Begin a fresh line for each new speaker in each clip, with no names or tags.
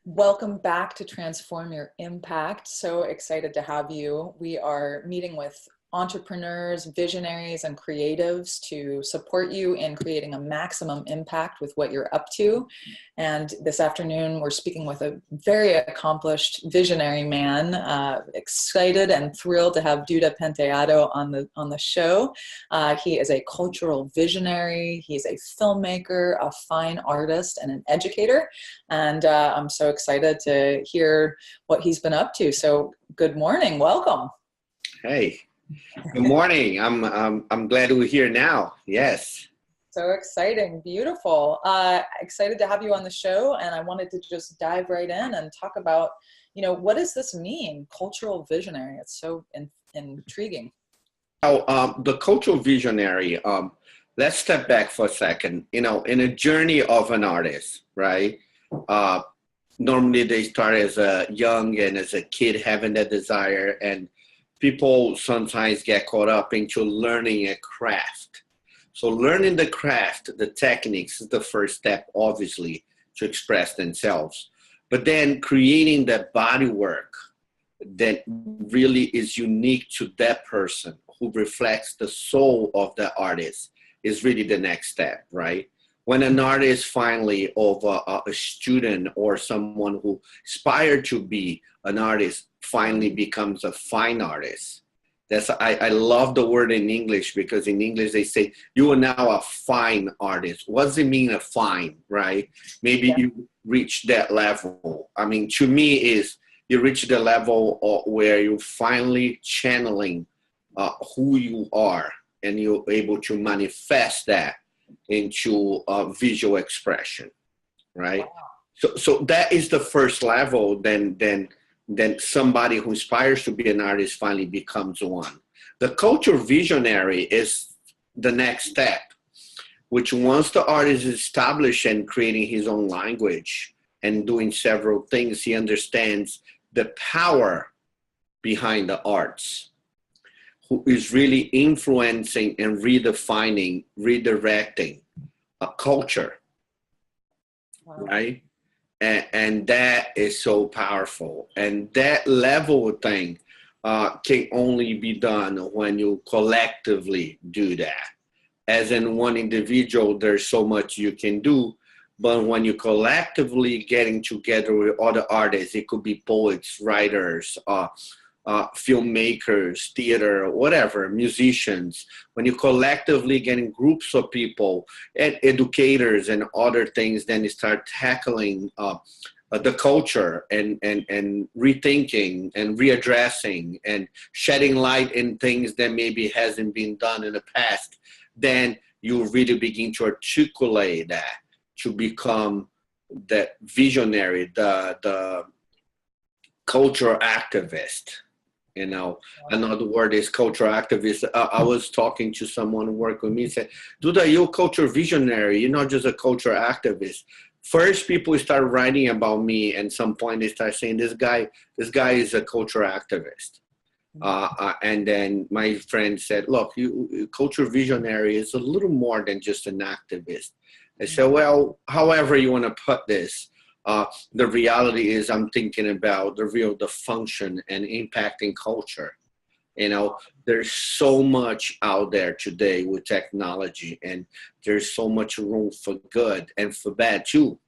Welcome back to Transform Your Impact. So excited to have you. We are meeting with entrepreneurs, visionaries, and creatives to support you in creating a maximum impact with what you're up to. And this afternoon, we're speaking with a very accomplished visionary man. Excited and thrilled to have Duda Penteado on the show. He is a cultural visionary. He's a filmmaker, a fine artist, and an educator. And I'm so excited to hear what he's been up to. So good morning. Welcome.
Hey. Good morning. I'm glad we're here now. Yes.
So exciting. Beautiful. Excited to have you on the show. And I wanted to just dive right in and talk about, what does this mean? Cultural visionary. It's so intriguing.
The cultural visionary, let's step back for a second. In a journey of an artist, right? Normally they start as a young and as a kid having that desire, and people sometimes get caught up into learning a craft. So learning the craft, the techniques is the first step, obviously, to express themselves. But then creating that body work that really is unique to that person, who reflects the soul of the artist, is really the next step, right? When an artist finally, of a student or someone who aspired to be an artist, finally becomes a fine artist. I love the word in English, because in English they say you are now a fine artist. What does it mean, a fine, right? Maybe you reach that level. I mean, to me, is you reach the level where you're finally channeling who you are, and you're able to manifest that into visual expression, right? Wow. So that is the first level. Then somebody who aspires to be an artist finally becomes one. The culture visionary is the next step, which once the artist is established and creating his own language and doing several things, he understands the power behind the arts, who is really influencing and redefining, redirecting a culture, wow. Right? And that is so powerful. And that level of thing can only be done when you collectively do that. As in one individual, there's so much you can do, but when you collectively getting together with other artists, it could be poets, writers, filmmakers, theater, whatever, musicians, when you collectively get in groups of people and educators and other things, then you start tackling the culture and rethinking and readdressing and shedding light in things that maybe hasn't been done in the past, then you really begin to articulate that to become that visionary, the cultural activist. Another word is cultural activist. I was talking to someone who worked with me and said, Duda, you're a cultural visionary. You're not just a cultural activist. First, people start writing about me, and some point they start saying, this guy is a cultural activist. And then my friend said, look, cultural visionary is a little more than just an activist. I said, well, however you want to put this, the reality is I'm thinking about the function and impacting culture. There's so much out there today with technology, and there's so much room for good and for bad too.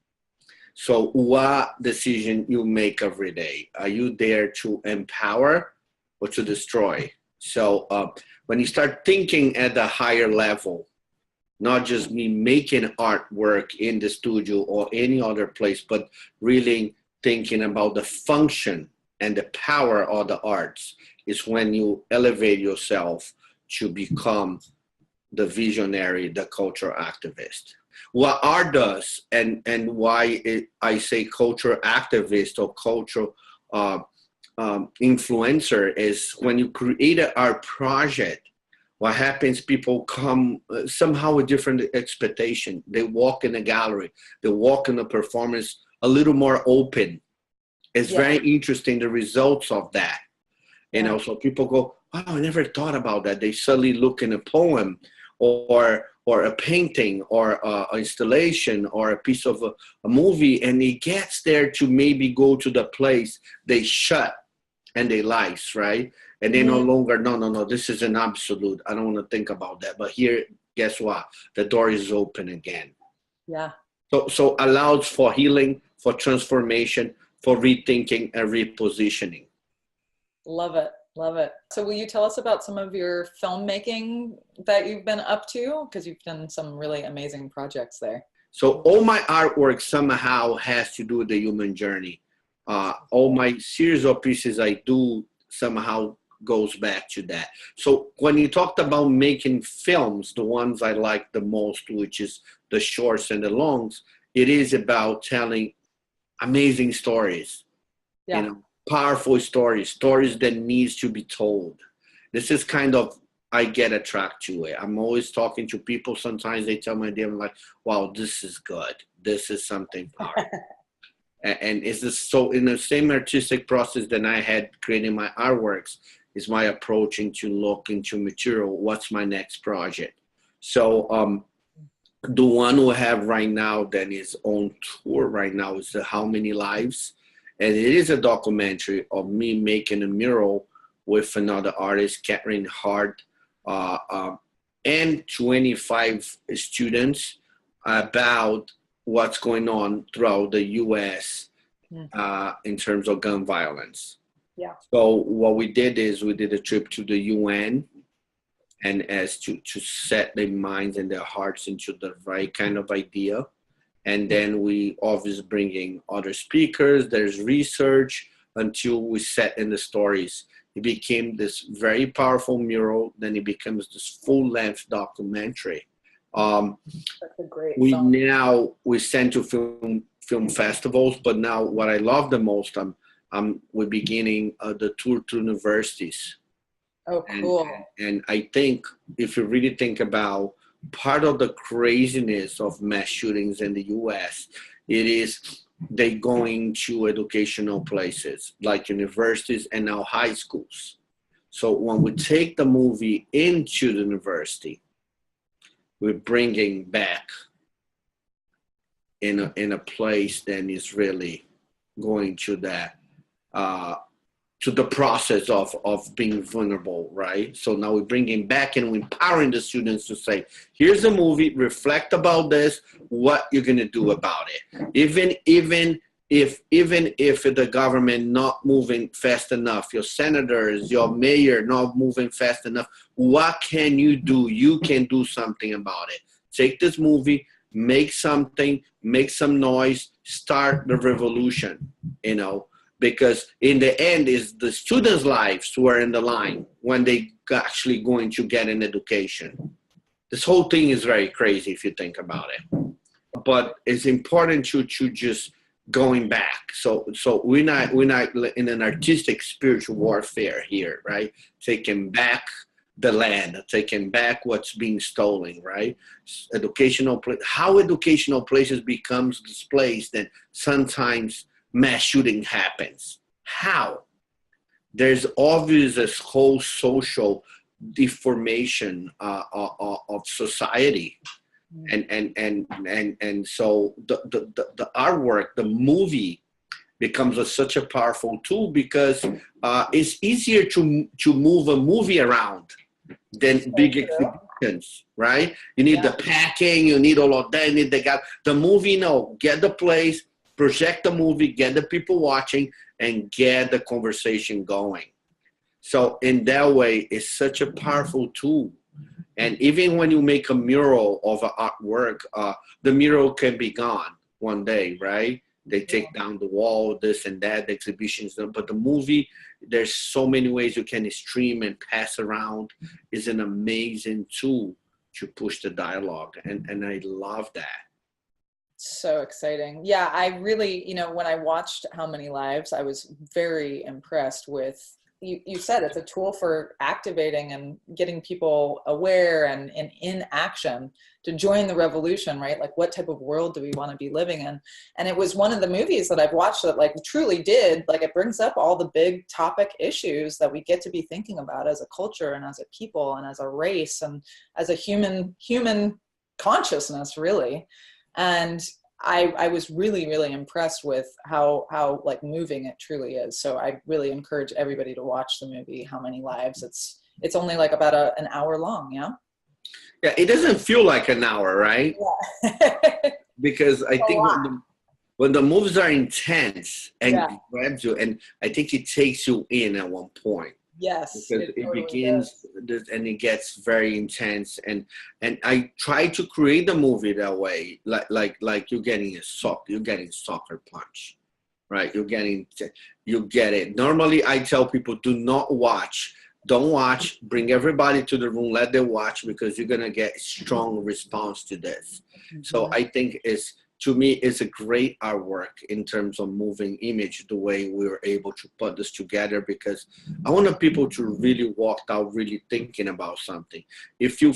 So what decision you make every day? Are you there to empower or to destroy? So when you start thinking at the higher level, not just me making artwork in the studio or any other place, but really thinking about the function and the power of the arts, is when you elevate yourself to become the visionary, the cultural activist. What art does, and why I say cultural activist or cultural influencer, is when you create an art project, what happens, people come somehow with different expectation. They walk in a gallery, they walk in a performance a little more open. It's very interesting, the results of that. So people go, wow, I never thought about that. They suddenly look in a poem or or a painting or a installation or a piece of a movie, and he gets there to maybe go to the place they shut and they lice, right? And they no longer, no, this is an absolute. I don't want to think about that. But here, guess what? The door is open again.
Yeah.
So allows for healing, for transformation, for rethinking and repositioning.
Love it. Love it. So will you tell us about some of your filmmaking that you've been up to? Because you've done some really amazing projects there.
So all my artwork somehow has to do with the human journey. All my series of pieces I do somehow goes back to that. So when you talked about making films, the ones I like the most, which is the shorts and the longs, it is about telling amazing stories,
Yeah.
you know, powerful stories that needs to be told. This is kind of, I get attracted to it. I'm always talking to people. Sometimes they tell me, I'm like, wow, this is good. This is something powerful. And it's just so in the same artistic process that I had creating my artworks is my approach into look into material. What's my next project? So the one we have right now that is on tour right now is the How Many Lives? And it is a documentary of me making a mural with another artist, Catherine Hart, and 25 students about what's going on throughout the U.S. In terms of gun violence.
Yeah.
So what we did is we did a trip to the UN, and as to set their minds and their hearts into the right kind of idea. And then we obviously bring in other speakers, there's research until we set in the stories. It became this very powerful mural, then it becomes this full-length documentary.
That's a great
we
song.
now we send to film festivals, but now what I love the most, we're beginning the tour to universities.
Oh, cool.
And I think if you really think about part of the craziness of mass shootings in the US, it is they going to educational places like universities and now high schools. So when we take the movie into the university, we're bringing back in a place that is really going to that to the process of being vulnerable, right? So now we're bringing back and we're empowering the students to say, here's a movie, reflect about this, what you're gonna do about it. Even if the government not moving fast enough, your senators, your mayor not moving fast enough, what can you do? You can do something about it. Take this movie, make something, make some noise, start the revolution, you know, because in the end is the students' lives who are in the line when they actually going to get an education. This whole thing is very crazy if you think about it, but it's important to just going back. So we're not in an artistic spiritual warfare here, right? Taking back the land, taking back what's being stolen, right? How educational places becomes this place that sometimes mass shooting happens. How? There's obvious this whole social deformation of society. And so the artwork, the movie becomes such a powerful tool because it's easier to move a movie around than big exhibitions, right? You need the packing, you need all of that, you need the movie, no, get the place, project the movie, get the people watching, and get the conversation going. So in that way, it's such a powerful tool. And even when you make a mural of an artwork, the mural can be gone one day, right? They take down the wall, this and that, the exhibitions. But the movie, there's so many ways you can stream and pass around. It's an amazing tool to push the dialogue. And I love that.
So exciting. Yeah, I really, when I watched How Many Lives, I was very impressed with, you said it's a tool for activating and getting people aware and in action to join the revolution, right? Like, what type of world do we want to be living in? And it was one of the movies that I've watched that like truly did, like, it brings up all the big topic issues that we get to be thinking about as a culture and as a people and as a race and as a human consciousness, really. And I was really, really impressed with how like moving it truly is. So I really encourage everybody to watch the movie, How Many Lives. It's only like about an hour long. Yeah.
Yeah, it doesn't feel like an hour, right?
Yeah.
Because I think when the movies are intense and
Yeah.
it grabs you, and I think it takes you in at one point.
Yes,
Because it
totally
begins and it gets very intense, and I try to create the movie that way, like you're getting soccer punch, right? You get it. Normally, I tell people, don't watch, bring everybody to the room, let them watch, because you're gonna get strong response to this.
Mm-hmm.
So I think to me, it's a great artwork in terms of moving image, the way we were able to put this together, because I want people to really walk out really thinking about something. If you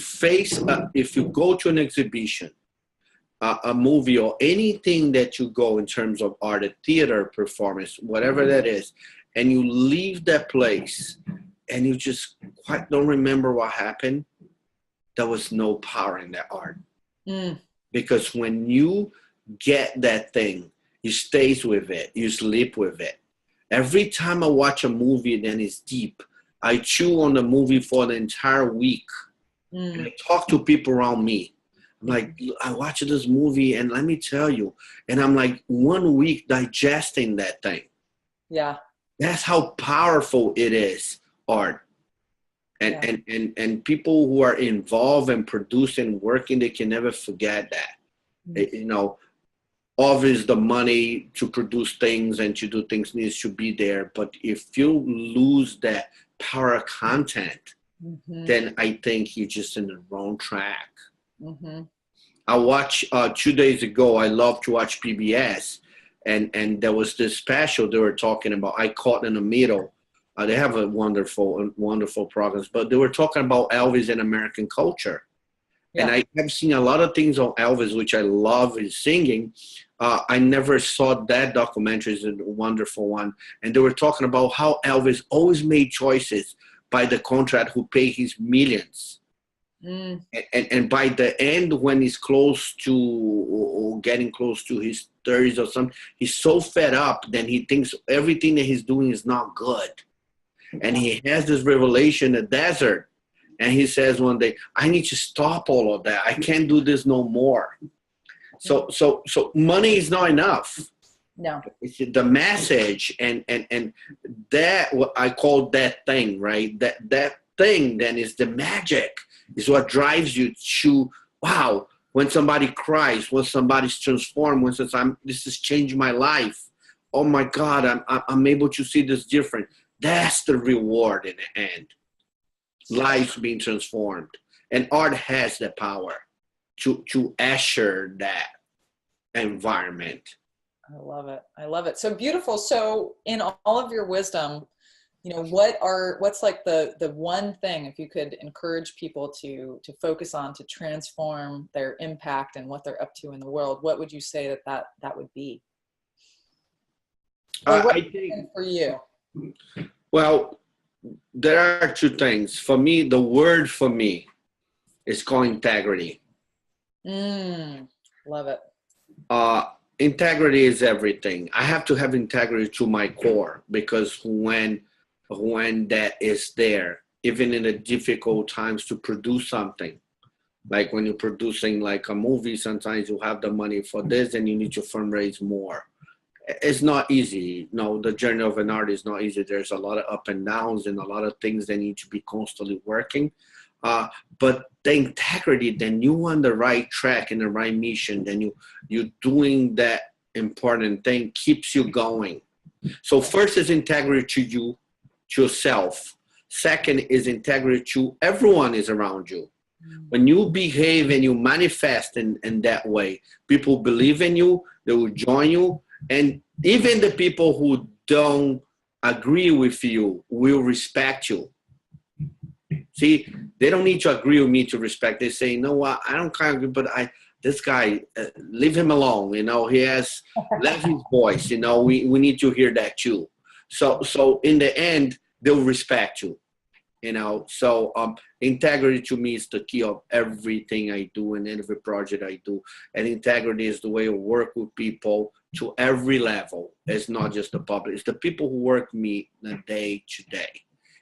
go to an exhibition, a movie, or anything that you go in terms of art, a theater performance, whatever that is, and you leave that place and you just quite don't remember what happened, there was no power in that art. Because when you get that thing, you stays with it, you sleep with it. Every time I watch a movie that is deep, I chew on the movie for the entire week. And I talk to people around me. I'm like, I watch this movie, and let me tell you, and I'm like 1 week digesting that thing.
Yeah.
That's how powerful it is, art. And people who are involved and producing, working, they can never forget that. You know, obviously the money to produce things and to do things needs to be there. But if you lose that power of content, then I think you're just in the wrong track. I watched 2 days ago, I love to watch PBS. And there was this special they were talking about, I Caught in the Middle. They have a wonderful programs, but they were talking about Elvis and American culture. Yeah. And I have seen a lot of things on Elvis, which I love his singing. I never saw that documentary. It's a wonderful one. And they were talking about how Elvis always made choices by the contract who pay his millions. And by the end, when he's close to or getting close to his 30s or something, he's so fed up that he thinks everything that he's doing is not good. And he has this revelation in the desert. And he says one day, I need to stop all of that. I can't do this no more. So money is not enough. No. It's the message and that, what I call that thing, right? That thing then is the magic, is what drives you to, wow, when somebody cries, when somebody's transformed, when says, this has changed my life. Oh my God, I'm able to see this different. That's the reward in the end. Lives being transformed. And art has the power to usher that environment.
I love it. I love it. So beautiful. So in all of your wisdom, you know, what's like the one thing, if you could encourage people to focus on to transform their impact and what they're up to in the world, what would you say that would be?
I think
for you.
Well, there are two things. For me, the word for me is called integrity.
Love it.
Integrity is everything. I have to have integrity to my core, because when that is there, even in the difficult times to produce something, like when you're producing like a movie, sometimes you have the money for this and you need to fundraise more. It's not easy. No, the journey of an artist is not easy. There's a lot of up and downs and a lot of things that need to be constantly working. But the integrity, then you on the right track and the right mission, then you're doing that important thing, keeps you going. So first is integrity to you, to yourself. Second is integrity to everyone is around you. When you behave and you manifest in that way, people believe in you, they will join you. And even the people who don't agree with you will respect you. See, they don't need to agree with me to respect. They say, you know what, I don't kind of agree, but this guy, leave him alone. You know, he has left his voice. You know, we need to hear that too. So in the end, they'll respect you. you know. So integrity to me is the key of everything I do and every project I do. And integrity is the way I work with people to every level. It's not just the public, it's the people who work with me the day to day.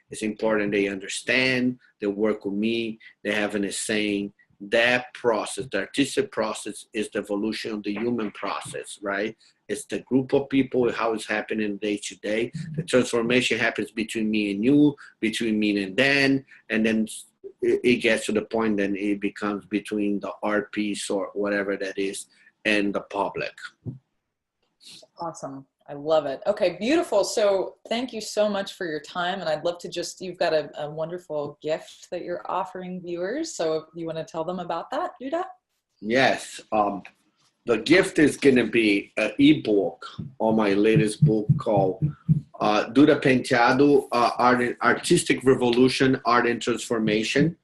It's important they understand, they work with me, they have an saying. That process, the artistic process, is the evolution of the human process, right? It's the group of people, how it's happening day to day. The transformation happens between me and you, between me and then it gets to the point then it becomes between the art piece or whatever that is and the public.
Awesome. I love it. Okay, beautiful. So thank you so much for your time. And I'd love to just, you've got a wonderful gift that you're offering viewers. So if you want to tell them about that, Duda?
Yes. The gift is going to be an ebook on my latest book called Duda Penteado, Artistic Revolution, Art and Transformation.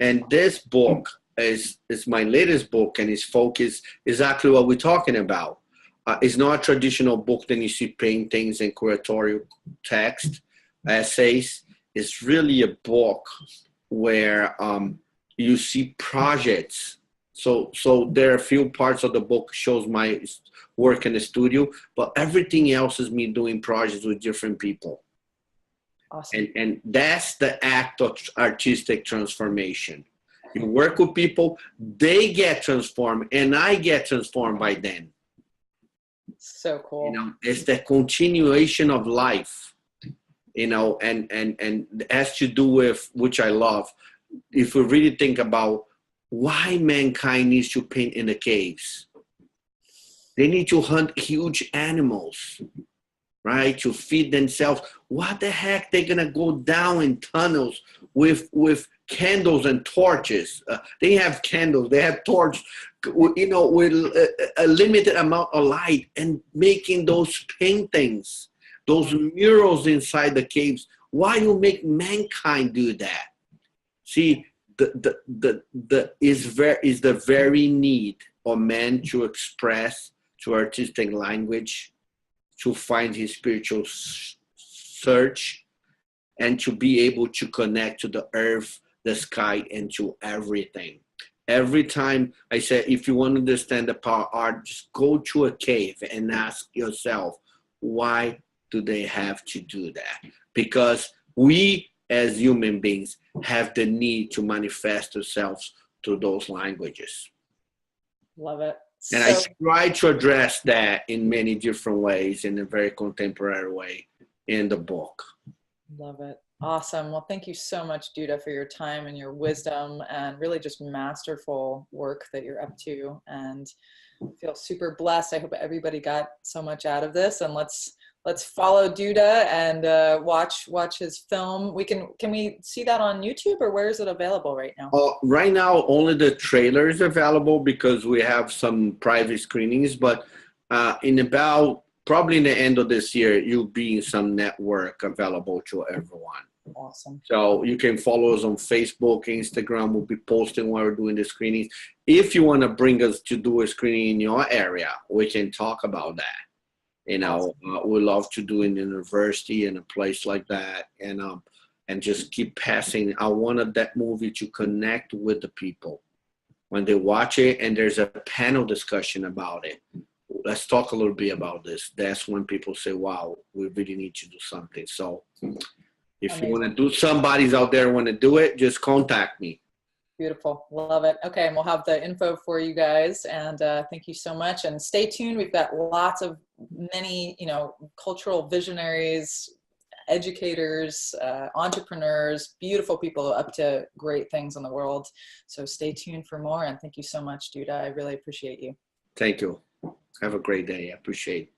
And this book is my latest book, and its focus is exactly what we're talking about. It's not a traditional book that you see paintings and curatorial text, essays. It's really a book where you see projects. So there are a few parts of the book shows my work in the studio, but everything else is me doing projects with different people.
Awesome.
And that's the act of artistic transformation. You work with people, they get transformed, and I get transformed by them.
So cool.
You know, it's the continuation of life, you know, and it has to do with, which I love, if we really think about why mankind needs to paint in the caves. They need to hunt huge animals, right, to feed themselves. What the heck? They're gonna go down in tunnels with candles and torches. They have candles, they have torches, you know, with a limited amount of light, and making those paintings, those murals inside the caves. Why you make mankind do that? See, is the very need of man to express through artistic language, to find his spiritual search, and to be able to connect to the earth, the sky, and to everything. Every time I say, if you want to understand the power of art, just go to a cave and ask yourself, why do they have to do that? Because we as human beings have the need to manifest ourselves through those languages.
Love it.
And I try to address that in many different ways, in a very contemporary way in the book.
Love it. Awesome. Well, thank you so much, Duda, for your time and your wisdom and really just masterful work that you're up to. And I feel super blessed. I hope everybody got so much out of this. And let's follow Duda and watch his film. Can we see that on YouTube, or where is it available right now?
Right now, only the trailer is available because we have some private screenings. But probably in the end of this year, you'll be in some network available to everyone.
Awesome.
So you can follow us on Facebook, Instagram. We'll be posting while we're doing the screenings. If you want to bring us to do a screening in your area, we can talk about that. You know, we love to do in the university and a place like that, and just keep passing. I wanted that movie to connect with the people when they watch it, and there's a panel discussion about it. Let's talk a little bit about this. That's when people say, wow, we really need to do something. So if Amazing. You want to do, somebody's out there want to do it, just contact me.
Beautiful. Love it. Okay. And we'll have the info for you guys. And thank you so much. And stay tuned. We've got many, cultural visionaries, educators, entrepreneurs, beautiful people up to great things in the world. So stay tuned for more. And thank you so much, Duda. I really appreciate you.
Thank you. Have a great day. I appreciate it.